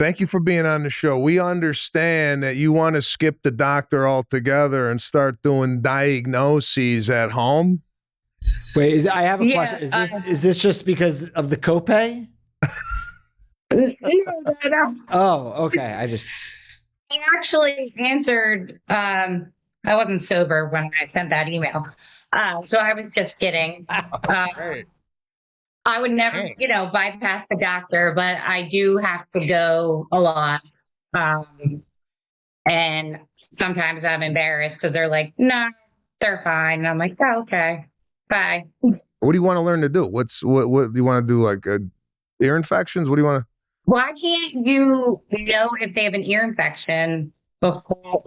Thank you for being on the show. We understand that you want to skip the doctor altogether and start doing diagnoses at home. Wait, I have a question. Is this just because of the copay? No. Oh, okay. I actually answered. I wasn't sober when I sent that email, so I was just kidding. Great. I would never, bypass the doctor, but I do have to go a lot. And sometimes I'm embarrassed because they're like, no, they're fine. And I'm like, oh, okay, bye. What do you want to learn to do? What do you want to do? Like ear infections? What do you want to? Why can't you know if they have an ear infection before,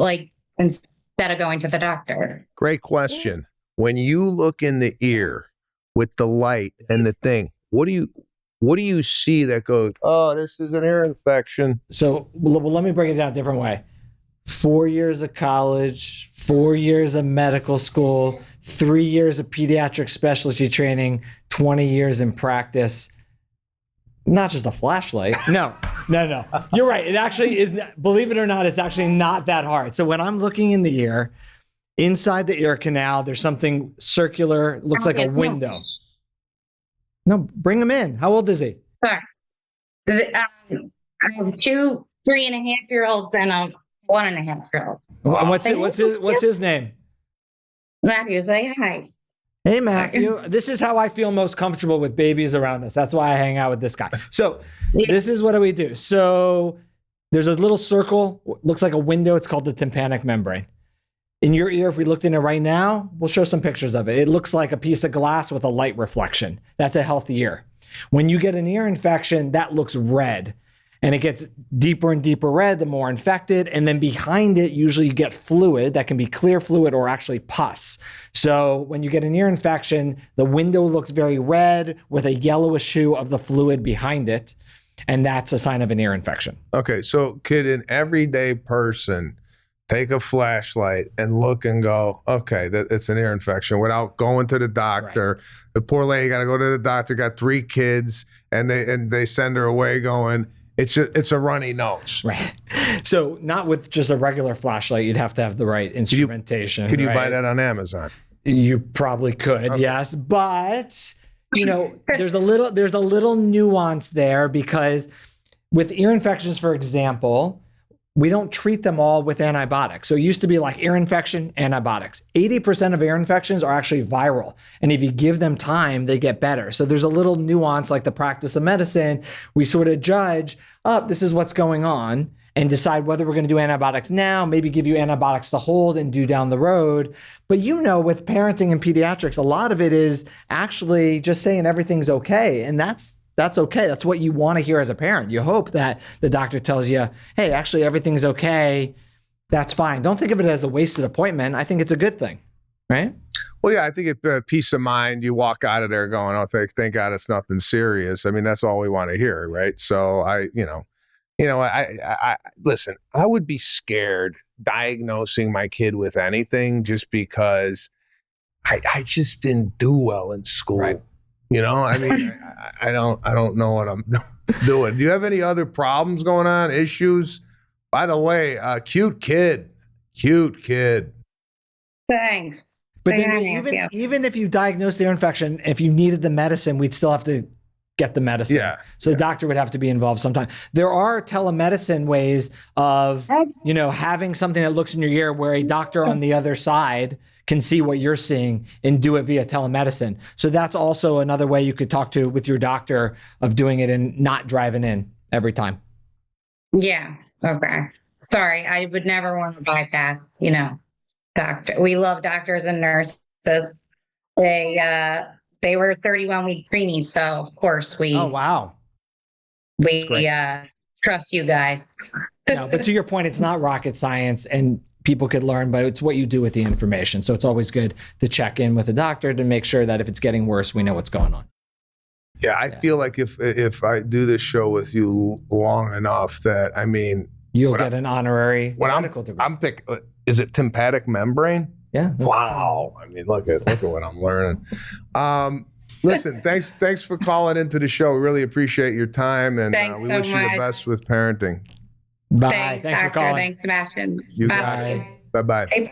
instead of going to the doctor? Great question. When you look in the ear with the light and the thing, what do you see that goes, oh, this is an ear infection? So, well, let me break it down a different way. 4 years of college, 4 years of medical school, 3 years of pediatric specialty training, 20 years in practice. Not just a flashlight. No. You're right. It actually is, believe it or not, it's actually not that hard. So when I'm looking in the ear, inside the ear canal, there's something circular, looks like a window. No, bring him in. How old is he? Sorry. I have 2 3.5-year-olds and a 1.5-year-old. What's his name? Matthew, say hi. Hey, Matthew. This is how I feel most comfortable with babies around us. That's why I hang out with this guy. So this is what we do. So there's a little circle, looks like a window. It's called the tympanic membrane. In your ear, if we looked in it right now, we'll show some pictures of it. It looks like a piece of glass with a light reflection. That's a healthy ear. When you get an ear infection, that looks red. And it gets deeper and deeper red, the more infected. And then behind it, usually you get fluid that can be clear fluid or actually pus. So when you get an ear infection, the window looks very red with a yellowish hue of the fluid behind it. And that's a sign of an ear infection. Okay, so could an everyday person take a flashlight and look and go, okay, it's an ear infection without going to the doctor? Right. The poor lady got to go to the doctor, got 3 kids, and they send her away going, it's a runny nose. Right. So not with just a regular flashlight, you'd have to have the right instrumentation. Could you buy that on Amazon? You probably could, okay. Yes. But, there's a little nuance there, because with ear infections, for example, we don't treat them all with antibiotics. So it used to be like ear infection, antibiotics. 80% of ear infections are actually viral. And if you give them time, they get better. So there's a little nuance, like the practice of medicine. We sort of judge, this is what's going on, and decide whether we're going to do antibiotics now, maybe give you antibiotics to hold and do down the road. But with parenting and pediatrics, a lot of it is actually just saying everything's okay. And that's okay. That's what you want to hear as a parent. You hope that the doctor tells you, hey, actually everything's okay. That's fine. Don't think of it as a wasted appointment. I think it's a good thing, right? Well, yeah, I think it's peace of mind. You walk out of there going, oh, thank God it's nothing serious. I mean, that's all we want to hear, right? So I listen, I would be scared diagnosing my kid with anything just because I just didn't do well in school. Right. I mean, I don't know what I'm doing. Do you have any other problems going on, issues? By the way, cute kid. Thanks. But then even if you diagnosed the ear infection, if you needed the medicine, we'd still have to get the medicine. Yeah. So the doctor would have to be involved sometime. There are telemedicine ways of, having something that looks in your ear where a doctor on the other side can see what you're seeing and do it via telemedicine. So that's also another way you could talk with your doctor of doing it and not driving in every time. Yeah. Okay. Sorry. I would never want to bypass, doctor. We love doctors and nurses. They were 31-week preemies. So of course Oh, wow. We trust you guys. No, but to your point, it's not rocket science and people could learn, but it's what you do with the information. So it's always good to check in with a doctor to make sure that if it's getting worse, we know what's going on. Yeah, I feel like if I do this show with you long enough that, you'll get an honorary medical degree. I'm thinking, is it tympanic membrane? Yeah. Wow. Look at what I'm learning. Listen, thanks for calling into the show. We really appreciate your time, and Thanks we so wish you the much. best with parenting. Bye. Thanks for Doctor. calling. Thanks, Sebastian. You Bye. got it. Bye-bye.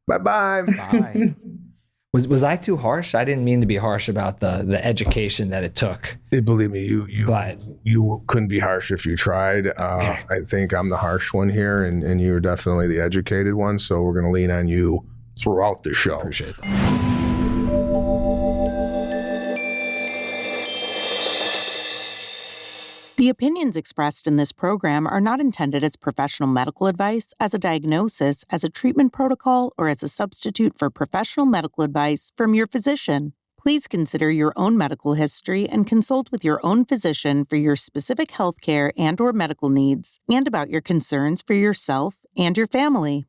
Bye-bye. Bye. Was I too harsh? I didn't mean to be harsh about the education that it took. Believe me, But- you couldn't be harsh if you tried. I think I'm the harsh one here, and you're definitely the educated one. So we're going to lean on you throughout the show. Appreciate that. The opinions expressed in this program are not intended as professional medical advice, as a diagnosis, as a treatment protocol, or as a substitute for professional medical advice from your physician. Please consider your own medical history and consult with your own physician for your specific healthcare and/or medical needs and about your concerns for yourself and your family.